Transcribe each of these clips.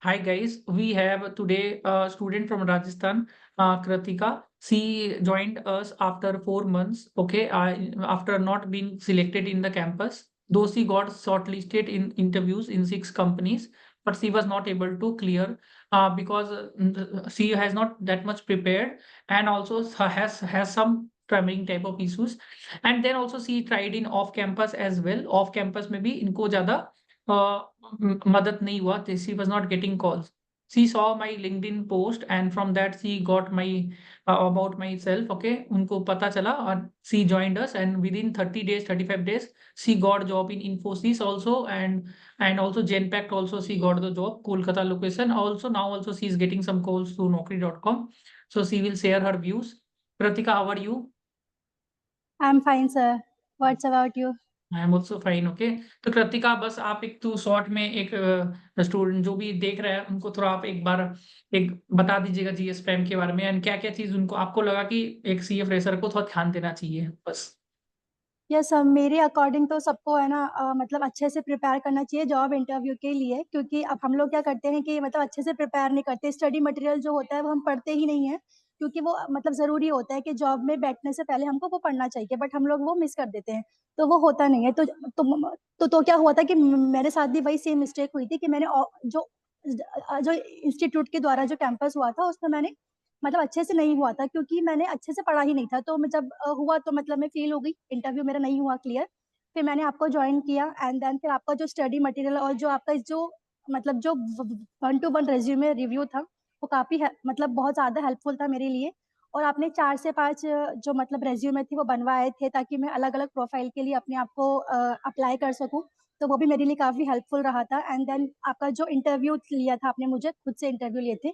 Hi guys, we have today a student from Rajasthan, Kritika. She joined us after 4 months. Okay, after not being selected in the campus, though she got shortlisted in interviews in 6 companies, but she was not able to clear because she has not that much prepared, and also has some traveling type of issues. And then also she tried in off campus as well. Off campus में भी इनको ज़्यादा मदद नहीं हुआ. She was not getting calls. She saw my LinkedIn post and from that she got my about myself. Okay, उनको पता चला और she joined us and within 30 days, 35 days she got job in Infosys also, and also Genpact also she got the job, Kolkata location. Also now also she is getting some calls through Naukri.com. So she will share her views. Pratika, how are you? I'm fine, sir. What's about you? I am also fine. Okay, तो कृतिका बस आप एक तो short में एक student जो भी देख रहा है उनको थोड़ा आप एक बार एक बता दीजिएगा जीएस पैम के बारे में एंड क्या क्या चीज उनको आपको लगा कि एक सीए फ्रेशर को थोड़ा ध्यान देना चाहिए बस. यस सर, मेरे अकॉर्डिंग तो सबको है ना मतलब अच्छे से प्रिपेयर करना चाहिए जॉब इंटरव्यू के लिए, क्योंकि अब हम लोग क्या करते हैं कि मतलब अच्छे से प्रिपेयर नहीं करते। स्टडी मटेरियल जो होता है वो हम पढ़ते ही नहीं है, क्योंकि वो मतलब ज़रूरी होता है कि जॉब में बैठने से पहले हमको वो पढ़ना चाहिए, बट हम लोग वो मिस कर देते हैं, तो वो होता नहीं है। तो क्या हुआ था कि मेरे साथ भी वही सेम मिस्टेक हुई थी कि मैंने जो जो इंस्टीट्यूट के द्वारा जो कैंपस हुआ था उसमें मैंने मतलब अच्छे से नहीं हुआ था, क्योंकि मैंने अच्छे से पढ़ा ही नहीं था। तो मैं जब हुआ तो मतलब मैं फेल हो गई, इंटरव्यू मेरा नहीं हुआ क्लियर। फिर मैंने आपको ज्वाइन किया एंड देन फिर आपका जो स्टडी मटेरियल और जो आपका जो मतलब जो 1 to 1 रेज्यूमे रिव्यू था वो काफ़ी मतलब बहुत ज़्यादा हेल्पफुल था मेरे लिए। और आपने 4 से 5 जो मतलब रेज्यूमे थे वो बनवाए थे ताकि मैं अलग अलग प्रोफाइल के लिए अपने आप को अप्लाई कर सकूँ, तो वो भी मेरे लिए काफ़ी हेल्पफुल रहा था। एंड देन आपका जो इंटरव्यू लिया था आपने, मुझे खुद से इंटरव्यू लिए थे,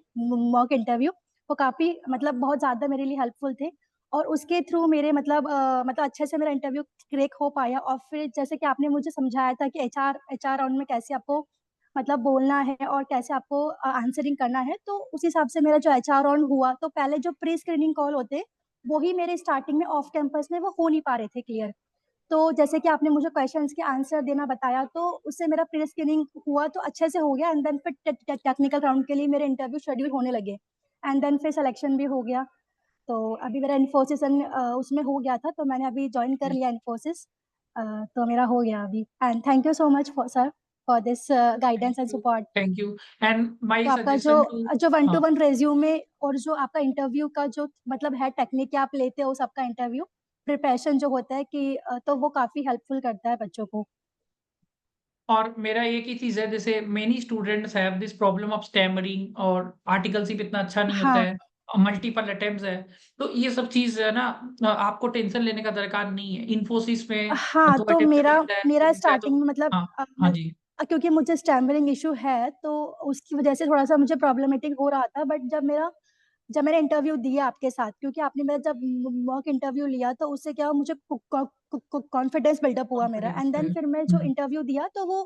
मॉक इंटरव्यू, वो काफ़ी मतलब बहुत ज़्यादा मेरे लिए हेल्पफुल थे। और उसके थ्रू मेरे मतलब अच्छे से मेरा इंटरव्यू क्रैक हो पाया। और फिर जैसे कि आपने मुझे समझाया था कि एचआर राउंड में कैसे आपको मतलब बोलना है और कैसे आपको आंसरिंग करना है, तो उस हिसाब से मेरा जो एचआर राउंड हुआ, तो पहले जो प्री स्क्रीनिंग कॉल होते, वो ही मेरे स्टार्टिंग में ऑफ कैंपस में वो हो नहीं पा रहे थे क्लियर। तो जैसे कि आपने मुझे क्वेश्चंस के आंसर देना बताया, तो उससे मेरा प्री स्क्रीनिंग हुआ तो अच्छे से हो गया। एंड देन फिर टेक्निकल राउंड के लिए मेरे इंटरव्यू शेड्यूल होने लगे एंड देन फिर सिलेक्शन भी हो गया। तो अभी मेरा इन्फोसिस उसमें हो गया था, तो मैंने अभी ज्वाइन कर लिया इन्फोसिस। तो मेरा हो गया अभी। And thank you so much for sir for this guidance and support. Thank you and my तो आपका जो सजेशन टू. जो वन हाँ, टू वन रेज्यूमे और जो आपका इंटरव्यू का जो मतलब है टेक्निक आप लेते हो, सबका इंटरव्यू प्रिपरेशन जो होता है कि तो वो काफी हेल्पफुल करता है बच्चों को। और मेरा एक ही चीज है, जैसे many students have this problem of stammering और आर्टिकलशिप इतना अच्छा नहीं होता हाँ है, मल्टीपल अटेम्प्ट्स है. तो ये सब चीज है ना, आपको टेंशन लेने का दरकार नहीं है. इन्फोसिस में हाँ, 2 तो अटेम्प्ट मेरा मिलता है, मेरा 3 मिलता है तो. स्टार्टिंग में मतलब हाँ, हाँ जी. क्योंकि मुझे स्टैमरिंग इशू है, तो उसकी वजह से थोड़ा सा मुझे प्रॉब्लमेटिक हो रहा था। बट जब मैंने इंटरव्यू दिया आपके साथ, क्योंकि आपने मेरा जब मॉक इंटरव्यू लिया, तो उससे क्या हुआ, मुझे कॉन्फिडेंस बिल्डअप हुआ मेरा। कॉन्फिडेंस एंड देन है. फिर मैं जो इंटरव्यू दिया तो वो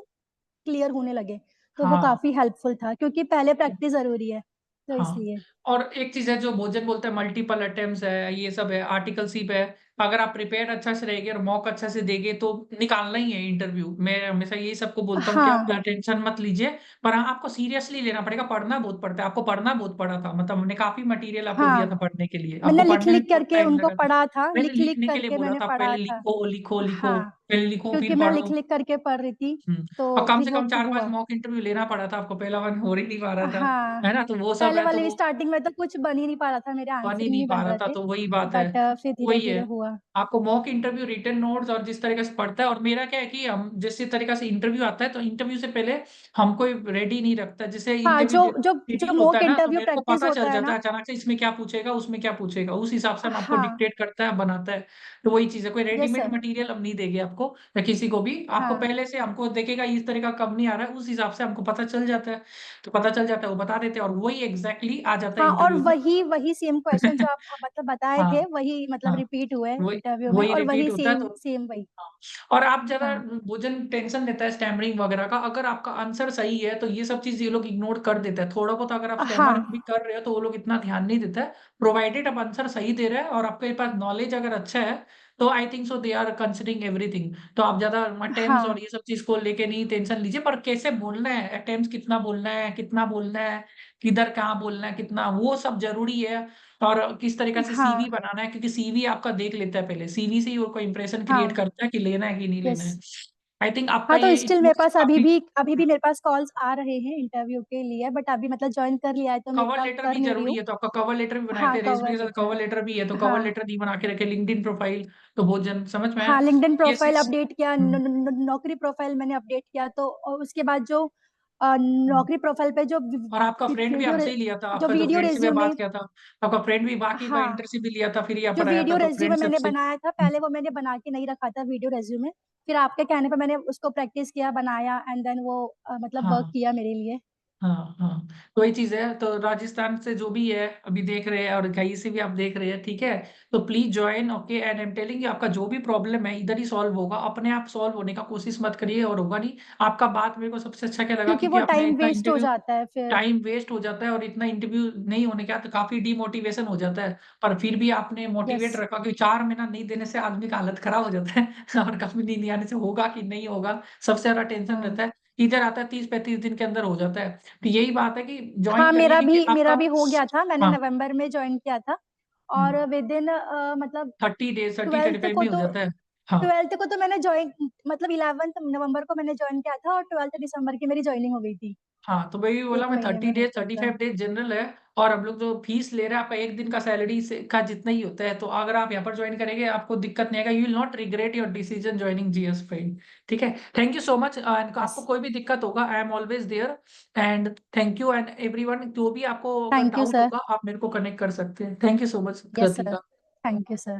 क्लियर होने लगे, तो वो हाँ. काफी हेल्पफुल था, क्योंकि पहले प्रैक्टिस जरूरी है, तो हाँ, इसलिए। और एक चीज है जो भोजन बोलते हैं, मल्टीपल अटेम्प्ट्स है, ये सब है, आर्टिकलशिप है. अगर आप प्रिपेयर अच्छा से रहेंगे और मॉक अच्छा से देंगे तो निकालना ही है इंटरव्यू. मैं हमेशा यही सबको बोलता हूँ कि हाँ आप टेंशन मत लीजिए, पर हाँ, आपको सीरियसली लेना पड़ेगा. पढ़ना बहुत पड़ता है, आपको पढ़ना बहुत पड़ा था, मतलब हमने काफी मटेरियल आपको दिया था हाँ, पढ़ने के लिए, मैंने आपको लिख पढ़ने में लिख बहुत करके टाइम उनको लगा था. पढ़ा था, मैंने लिख लिख लिखने के लिए करके बोला मैंने था, पढ़ा पहले था। लिखो लिखो लिखो, हाँ, पहले लिखो क्योंकि फिर मैं पढ़ो. लिख लिख करके पढ़ रही थी, और तो कम फिर से वो कम 4-5 हुआ। मॉक इंटरव्यू लेना पड़ा था आपको, पहला वन हो ही नहीं पा रहा था, हाँ, है ना? तो वो सब पहले है, तो वाली वो स्टार्टिंग में तो कुछ बन ही नहीं पा रहा था, मेरे बन ही आंसरिंग नहीं नहीं पा बन रहा रहे था, थे। तो वही बात है. बट फिर धीरे वही धीरे है, हुआ। आपको मॉक इंटरव्यू, रिटन नोट्स और जिस तरीके से पढ़ता है. और मेरा क्या है कि हम जिस तरीके से इंटरव्यू आता है, तो इंटरव्यू से पहले हमको रेडी नहीं रखता. जैसे हाँ, इंटरव्यू जो जो जो शेड्यूल होता मॉक है ना, तो इंटरव्यू मेरे को प्रैक्टिस पता चल होता है जाता ना। है अचानक से इसमें क्या पूछेगा, उसमें क्या पूछेगा, उस हिसाब से हम आपको हाँ, डिक्टेट करता है, बनाता है. तो वही चीज है, कोई यस रेडीमेड सर। मटेरियल हम नहीं देंगे आपको या किसी को भी. आपको हाँ पहले से हमको देखेगा इस तरह का कब नहीं आ रहा है, उस हिसाब से हमको पता चल जाता है. तो पता चल जाता है, वो बता देते हैं और वही एग्जैक्टली आ जाता है हाँ, और इंटरव्यू में. वही वही सेम क्वेश्चन जो आप मतलब बताए हाँ, थे, वही मतलब हाँ, रिपीट हुए वही इंटरव्यू में, वही और रिपीट वही होता है, सेम तो सेम वही। हाँ. और आप ज़्यादा हाँ भोजन टेंशन लेता है स्टैमरिंग वगैरह का, अगर आपका आंसर सही है तो ये सब चीज़ ये लोग इग्नोर कर देते हैं. थोड़ा बहुत अगर आप स्टैमर भी हाँ कर रहे हो तो वो लोग इतना ध्यान नहीं देते हैं, प्रोवाइडेड आप आंसर सही दे रहे हैं और आपके पास नॉलेज अगर अच्छा है, तो I think so they are considering everything. तो आप ज्यादा अटेम्प्ट्स हाँ, और ये सब चीज को लेके नहीं टेंशन लीजिए, पर कैसे बोलना है, अटेम्प्ट्स कितना बोलना है, कितना बोलना है, किधर कहाँ बोलना है, कितना, वो सब जरूरी है। और किस तरीके से हाँ, सीवी बनाना है, क्योंकि सीवी आपका देख लेता है पहले, सीवी से ही वो कोई इंप्रेशन क्रिएट हाँ, करता है कि लेना है कि नहीं लेना यस। है। आई थिंक आपका हाँ, तो ये स्टिल मेरे इंटरव्यू पास काफी। अभी भी मेरे पास कॉल्स आ रहे हैं इंटरव्यू के लिए, बट अभी मतलब जॉइन कर लिया है तो मैं कवर इतना लेटर कर भी नहीं रही जरूरी हूँ। है, तो आपका कवर लेटर भी बनाए हाँ, थे, रेज्यूमे कवर के साथ कवर लेटर। लेटर भी है, तो कवर हाँ, लेटर नहीं बना के रखे, लिंक्डइन प्रोफाइल, तो बहुत जन समझ में आया। हाँ, लिंक्डइन ये प्रोफाइल सिक्स। अपडेट किया, नौकरी प्रोफाइल मैंने अपडेट किया, तो और उसके बाद जो नौकरी प्रोफाइल पे जो और आपका फ्रेंड भी वीडियो हमसे ही लिया था, जो आपका जो वीडियो फ्रेंड से भी रेज्यूमे, बात किया था, आपका फ्रेंड भी बाकी का हाँ, इंटर्नशिप भी लिया था, फिर यहाँ जो पर आया था, वीडियो तो रेज्यूमे फ्रेंडशिप मैंने से। बनाया था पहले, वो मैंने बना के नहीं रखा था वीडियो रेज्यूमे। फिर आपके कहने पे मैंने उसको प्रैक्टिस किया, बनाया, एंड देन वो मतलब वर्क हाँ किया मेरे लिए। हाँ हाँ, तो वही चीज है। तो राजस्थान से जो भी है अभी देख रहे हैं, और कहीं से भी आप देख रहे हैं, ठीक है, तो please join, okay. And I am telling you, आपका जो भी प्रॉब्लम है इधर ही सॉल्व होगा, अपने आप सॉल्व होने का कोशिश मत करिए, और होगा नहीं। आपका बात मेरे को सबसे अच्छा क्या लगा, क्योंकि क्योंकि वो आपने टाइम इतना वेस्ट हो इंटरव्यू, जाता है फिर। टाइम वेस्ट हो जाता है, और इतना इंटरव्यू नहीं होने का तो काफी डिमोटिवेशन हो जाता है। पर फिर भी आपने यस। मोटिवेट रखा, कि 4 महीना नहीं देने से आदमी का हालत खराब हो जाता है और कभी नहीं आने से होगा कि नहीं होगा, सबसे ज्यादा टेंशन हाँ, रहता है। इधर आता है 30-35 दिन के अंदर हो जाता है। तो यही बात है कि ज्वाइन हाँ, करिए, क्योंकि मेरा आपका, भी हो गया था, मैंने हाँ, नवंबर में ज्वाइन किया था। और विद इन मतलब 30 days, thirty thirty 12th five को में हो तो जाता है। हाँ 12th को तो मैंने ज्वाइन, मतलब 11th नवंबर को मैंने ज्वाइन किया था, और 12th दिसंबर की मेरी ज्वाइनिंग हो गई थी। हाँ, तो वही बोला एक मैं, महीने में 30 डेज, हो थर्टी गया फाइव था। डेज जनरल है। और हम लोग जो फीस ले रहे हैं आपका एक दिन का सैलरी से का जितना ही होता है, तो अगर आप यहाँ पर ज्वाइन करेंगे आपको दिक्कत नहीं आएगा, you will not regret your decision joining GS file. ठीक है, thank you so much. And yes. आपको कोई भी दिक्कत होगा, I am always there. And thank you, and everyone, जो भी आपको अगर थैंक यू डाउट सर। होगा आप मेरे को कनेक्ट कर सकते हैं। Thank you so much yes sir. Kritika. Thank you sir.